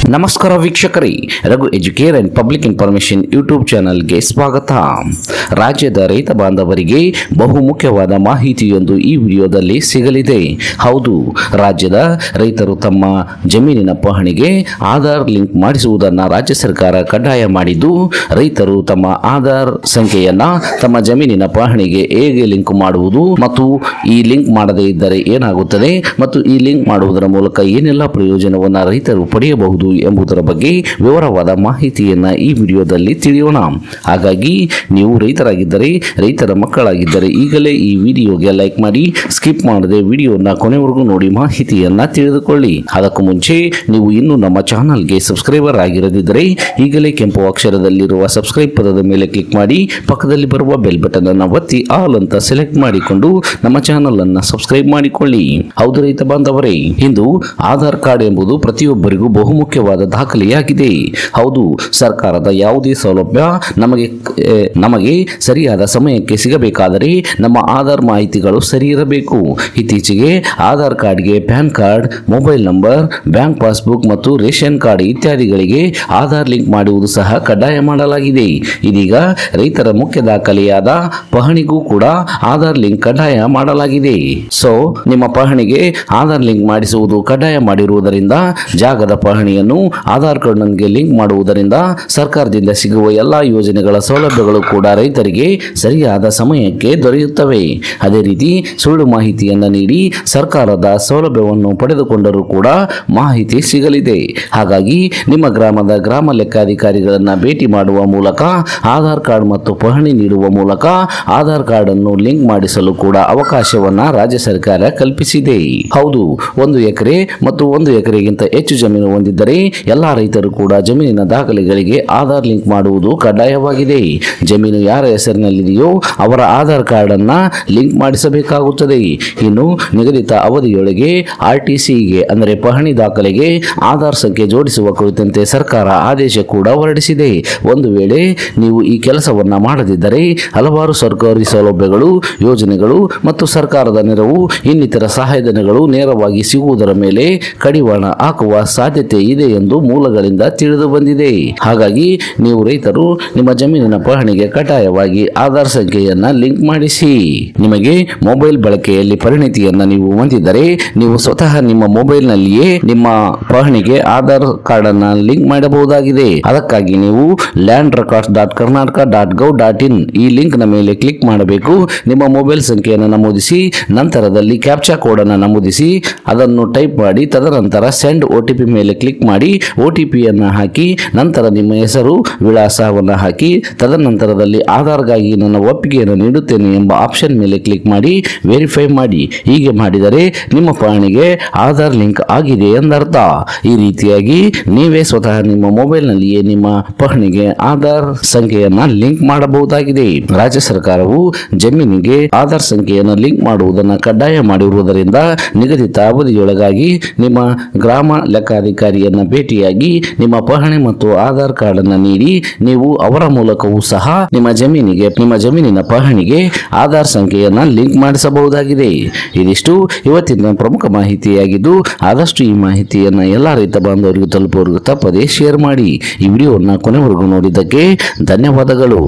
ನಮಸ್ಕಾರ ವೀಕ್ಷಕರೇ, Raghu Educare and public information YouTube ಚಾನಲ್ಗೆ ಸ್ವಾಗತ. ರಾಜ್ಯದ ರೈತ ಬಾಂಧವರಿಗೆ ಬಹುಮುಖ್ಯವಾದ ಮಾಹಿತಿಯೊಂದು ಈ ವಿಡಿಯೋದಲ್ಲಿ ಸಿಗಲಿದೆ. ಹೌದು, ರಾಜ್ಯದ ರೈತರು ತಮ್ಮ ಜಮೀನಿನ ಪಹಣಿಗೆ ಆಧಾರ್ ಲಿಂಕ್ ಮಾಡಿಸುವುದನ್ನು ರಾಜ್ಯ ಸರ್ಕಾರ ಕಡ್ಡಾಯ ಮಾಡಿದ್ದು, ರೈತರು ತಮ್ಮ ಆಧಾರ್ ಸಂಖ್ಯೆಯನ್ನ ತಮ್ಮ ಜಮೀನಿನ ಪಹಣಿಗೆ ಹೇಗೆ ಲಿಂಕ್ ಮಾಡುವುದು ಮತ್ತು ಈ ಲಿಂಕ್ ಮಾಡದೇ ಇದ್ದರೆ ಏನಾಗುತ್ತದೆ ಮತ್ತು ಈ ಲಿಂಕ್ ಮಾಡುವುದರ ಮೂಲಕ ಏನೆಲ್ಲ ಪ್ರಯೋಜನವನ್ನು ರೈತರು ಪಡೆಯಬಹುದು ಎಂಬುದರ ಬಗ್ಗೆ ವಿವರವಾದ ಮಾಹಿತಿಯನ್ನ ಈ ವಿಡಿಯೋದಲ್ಲಿ ತಿಳಿಯೋಣ. ಹಾಗಾಗಿ ನೀವು ರೈತರಾಗಿದ್ದರೆ, ರೈತರ ಮಕ್ಕಳಾಗಿದ್ದರೆ ಈಗಲೇ ಈ ವಿಡಿಯೋಗೆ ಲೈಕ್ ಮಾಡಿ, ಸ್ಕಿಪ್ ಮಾಡದೆ ವಿಡಿಯೋನ ಕೊನೆವರೆಗೂ ನೋಡಿ ಮಾಹಿತಿಯನ್ನ ತಿಳಿದುಕೊಳ್ಳಿ. ಅದಕ್ಕೂ ಮುಂಚೆ ನೀವು ಇನ್ನೂ ನಮ್ಮ ಚಾನಲ್ಗೆ ಸಬ್ಸ್ಕ್ರೈಬರ್ ಆಗಿರದಿದ್ದರೆ ಈಗಲೇ ಕೆಂಪು ಅಕ್ಷರದಲ್ಲಿರುವ ಸಬ್ಸ್ಕ್ರೈಬ್ ಪದದ ಮೇಲೆ ಕ್ಲಿಕ್ ಮಾಡಿ, ಪಕ್ಕದಲ್ಲಿ ಬರುವ ಬೆಲ್ ಬಟನ್ ಅನ್ನು ಒತ್ತಿ ಆಲ್ ಅಂತ ಸೆಲೆಕ್ಟ್ ಮಾಡಿಕೊಂಡು ನಮ್ಮ ಚಾನಲ್ ಅನ್ನು ಸಬ್ಸ್ಕ್ರೈಬ್ ಮಾಡಿಕೊಳ್ಳಿ. ಹೌದು ರೈತ ಬಾಂಧವರೇ, ಇಂದು ಆಧಾರ್ ಕಾರ್ಡ್ ಎಂಬುದು ಪ್ರತಿಯೊಬ್ಬರಿಗೂ ಬಹುಮುಖ್ಯವಾದ ದಾಖಲೆಯಾಗಿದೆ. ಹೌದು, ಸರ್ಕಾರದ ಯಾವುದೇ ಸೌಲಭ್ಯ ನಮಗೆ ಸರಿಯಾದ ಸಮಯಕ್ಕೆ ಸಿಗಬೇಕಾದರೆ ನಮ್ಮ ಆಧಾರ್ ಮಾಹಿತಿಗಳು ಸರಿ ಇರಬೇಕು. ಇತ್ತೀಚೆಗೆ ಆಧಾರ್ ಕಾರ್ಡ್ಗೆ PAN card, mobile number, bank passbook ಮತ್ತು ರೇಷನ್ ಕಾರ್ಡ್ ಇತ್ಯಾದಿಗಳಿಗೆ ಆಧಾರ್ ಲಿಂಕ್ ಮಾಡುವುದು ಸಹ ಕಡ್ಡಾಯ ಮಾಡಲಾಗಿದೆ. ಇದೀಗ ರೈತರ ಮುಖ್ಯ ದಾಖಲೆಯಾದ ಪಹಣಿಗೂ ಕೂಡ ಆಧಾರ್ ಲಿಂಕ್ ಕಡ್ಡಾಯ ಮಾಡಲಾಗಿದೆ. ಸೊ ನಿಮ್ಮ ಪಹಣಿಗೆ ಆಧಾರ್ ಲಿಂಕ್ ಮಾಡಿಸುವುದು ಕಡ್ಡಾಯ ಮಾಡಿರುವುದರಿಂದ ಜಾಗದ ಪಹಣಿಯನ್ನು ಆಧಾರ್ ಕಾರ್ಡ್ನೊಂದಿಗೆ ಲಿಂಕ್ ಮಾಡುವುದರಿಂದ ಸರ್ಕಾರದಿಂದ ಸಿಗುವ ಎಲ್ಲಾ ಯೋಜನೆಗಳ ಸೌಲಭ್ಯಗಳು ಕೂಡ ರೈತರಿಗೆ ಸರಿಯಾದ ಸಮಯಕ್ಕೆ ದೊರೆಯುತ್ತವೆ. ಅದೇ ರೀತಿ ಸುಳ್ಳು ಮಾಹಿತಿಯನ್ನು ನೀಡಿ ಸರ್ಕಾರದ ಸೌಲಭ್ಯವನ್ನು ಪಡೆದುಕೊಂಡರೂ ಕೂಡ ಮಾಹಿತಿ ಸಿಗಲಿದೆ. ಹಾಗಾಗಿ ನಿಮ್ಮ ಗ್ರಾಮದ ಗ್ರಾಮ ಲೆಕ್ಕಾಧಿಕಾರಿಗಳನ್ನು ಭೇಟಿ ಮಾಡುವ ಮೂಲಕ ಆಧಾರ್ ಕಾರ್ಡ್ ಮತ್ತು ಪಹಣಿ ನೀಡುವ ಮೂಲಕ ಆಧಾರ್ ಕಾರ್ಡ್ ಅನ್ನು ಲಿಂಕ್ ಮಾಡಿಸಲು ಕೂಡ ಅವಕಾಶವನ್ನ ರಾಜ್ಯ ಸರ್ಕಾರ ಕಲ್ಪಿಸಿದೆ. ಹೌದು, 1 ಎಕರೆ ಮತ್ತು 1 ಎಕರೆಗಿಂತ ಹೆಚ್ಚು ಜಮೀನು ಹೊಂದಿದ್ದರೆ ಎಲ್ಲಾ ರೈತರು ಕೂಡ ಜಮೀನಿನ ದಾಖಲೆಗಳಿಗೆ ಆಧಾರ್ ಲಿಂಕ್ ಮಾಡುವುದು ಕಡ್ಡಾಯವಾಗಿದೆ. ಜಮೀನು ಯಾರ ಹೆಸರಿನಲ್ಲಿದೆಯೋ ಅವರ ಆಧಾರ್ ಕಾರ್ಡ್ ಅನ್ನ ಲಿಂಕ್ ಮಾಡಿಸಬೇಕಾಗುತ್ತದೆ. ಇನ್ನು ನಿಗದಿತ ಅವಧಿಯೊಳಗೆ RTCಗೆ ಅಂದರೆ ಪಹಣಿ ದಾಖಲೆಗೆ ಆಧಾರ್ ಸಂಖ್ಯೆ ಜೋಡಿಸುವ ಕುರಿತಂತೆ ಸರ್ಕಾರ ಆದೇಶ ಕೂಡ ಹೊರಡಿಸಿದೆ. ಒಂದು ವೇಳೆ ನೀವು ಈ ಕೆಲಸವನ್ನ ಮಾಡದಿದ್ದರೆ ಹಲವಾರು ಸರ್ಕಾರಿ ಸೌಲಭ್ಯಗಳು, ಯೋಜನೆಗಳು ಮತ್ತು ಸರ್ಕಾರದ ನೆರವು ಇನ್ನಿತರ ಸಹಾಯಧನಗಳು ನೇರವಾಗಿ ಸಿಗುವುದರ ಮೇಲೆ ಕಡಿವಾಣ ಹಾಕುವ ಸಾಧ್ಯತೆ ಇದೆ ಎಂದು ಮೂಲಗಳಿಂದ ತಿಳಿದು ಬಂದಿದೆ. ಹಾಗಾಗಿ ನೀವು ರೈತರು ನಿಮ್ಮ ಜಮೀನಿನ ಪಹಣಿಗೆ ಕಡ್ಡಾಯವಾಗಿ ಆಧಾರ್ ಸಂಖ್ಯೆಯನ್ನ ಲಿಂಕ್ ಮಾಡಿಸಿ. ನಿಮಗೆ ಮೊಬೈಲ್ ಬಳಕೆಯಲ್ಲಿ ಪರಿಣಿತಿಯನ್ನ ನೀವು ಹೊಂದಿದ್ದರೆ ನೀವು ಸ್ವತಃ ನಿಮ್ಮ ಮೊಬೈಲ್ ನಲ್ಲಿಯೇ ನಿಮ್ಮ ಪಹಣಿಗೆ ಆಧಾರ್ ಕಾರ್ಡ್ ಅನ್ನ ಲಿಂಕ್ ಮಾಡಬಹುದಾಗಿದೆ. ಅದಕ್ಕಾಗಿ ನೀವು landrecords.karnataka.gov.in ಈ ಲಿಂಕ್ ನ ಮೇಲೆ ಕ್ಲಿಕ್ ಮಾಡಬೇಕು. ನಿಮ್ಮ ಮೊಬೈಲ್ ಸಂಖ್ಯೆಯನ್ನು ನಮೂದಿಸಿ, ನಂತರದಲ್ಲಿ ಕ್ಯಾಪ್ಚಾ ಕೋಡ್ ಅನ್ನು ನಮೂದಿಸಿ ಅದನ್ನು ಟೈಪ್ ಮಾಡಿ, ತದನಂತರ ಸೆಂಡ್ OTP ಮೇಲೆ ಕ್ಲಿಕ್ ಮಾಡಿ OTP ಅನ್ನು ಹಾಕಿ, ನಂತರ ನಿಮ್ಮ ಹೆಸರು, ವಿಳಾಸವನ್ನು ಹಾಕಿ, ತದನಂತರದಲ್ಲಿ ಆಧಾರ್ಗಾಗಿ ನನ್ನ ಒಪ್ಪಿಗೆಯನ್ನು ನೀಡುತ್ತೇನೆ ಎಂಬ ಆಪ್ಷನ್ ಮೇಲೆ ಕ್ಲಿಕ್ ಮಾಡಿ ವೆರಿಫೈ ಮಾಡಿ. ಹೀಗೆ ಮಾಡಿದರೆ ನಿಮ್ಮ ಪಹಣಿಗೆ ಆಧಾರ್ ಲಿಂಕ್ ಆಗಿದೆ ಎಂದರ್ಥ. ಈ ರೀತಿಯಾಗಿ ನೀವೇ ಸ್ವತಃ ನಿಮ್ಮ ಮೊಬೈಲ್ ನಲ್ಲಿಯೇ ನಿಮ್ಮ ಪಹಣಿಗೆ ಆಧಾರ್ ಸಂಖ್ಯೆಯನ್ನ ಲಿಂಕ್ ಮಾಡಬಹುದಾಗಿದೆ. ರಾಜ್ಯ ಸರ್ಕಾರವು ಜಮೀನಿಗೆ ಆಧಾರ್ ಸಂಖ್ಯೆಯನ್ನು ಲಿಂಕ್ ಮಾಡುವುದನ್ನು ಕಡ್ಡಾಯ ಮಾಡಿರುವುದರಿಂದ ನಿಗದಿತ ಅವಧಿಯೊಳಗಾಗಿ ನಿಮ್ಮ ಗ್ರಾಮ ಲೆಕ್ಕಾಧಿಕಾರಿಯನ್ನ ಭೇಟಿಯಾಗಿ ನಿಮ್ಮ ಪಹಣಿ ಮತ್ತು ಆಧಾರ್ ಕಾರ್ಡ್ ಅನ್ನು ನೀಡಿ ನೀವು ಅವರ ಮೂಲಕವೂ ಸಹ ನಿಮ್ಮ ಜಮೀನಿನ ಪಹಣಿಗೆ ಆಧಾರ್ ಸಂಖ್ಯೆಯನ್ನ ಲಿಂಕ್ ಮಾಡಿಸಬಹುದಾಗಿದೆ. ಇದಿಷ್ಟು ಇವತ್ತಿನ ಪ್ರಮುಖ ಮಾಹಿತಿಯಾಗಿದ್ದು, ಆದಷ್ಟು ಈ ಮಾಹಿತಿಯನ್ನ ಎಲ್ಲಾ ರೈತ ಬಾಂಧವರಿಗೂ ತಲುಪುವವರೆಗೂ ತಪ್ಪದೆ ಶೇರ್ ಮಾಡಿ. ಈ ವಿಡಿಯೋವನ್ನು ಕೊನೆವರೆಗೂ ನೋಡಿದ್ದಕ್ಕೆ ಧನ್ಯವಾದಗಳು.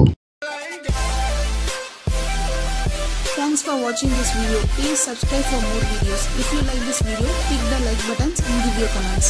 Thanks for watching this video. Please subscribe for more videos. If you like this video, click the like buttons and give your comments.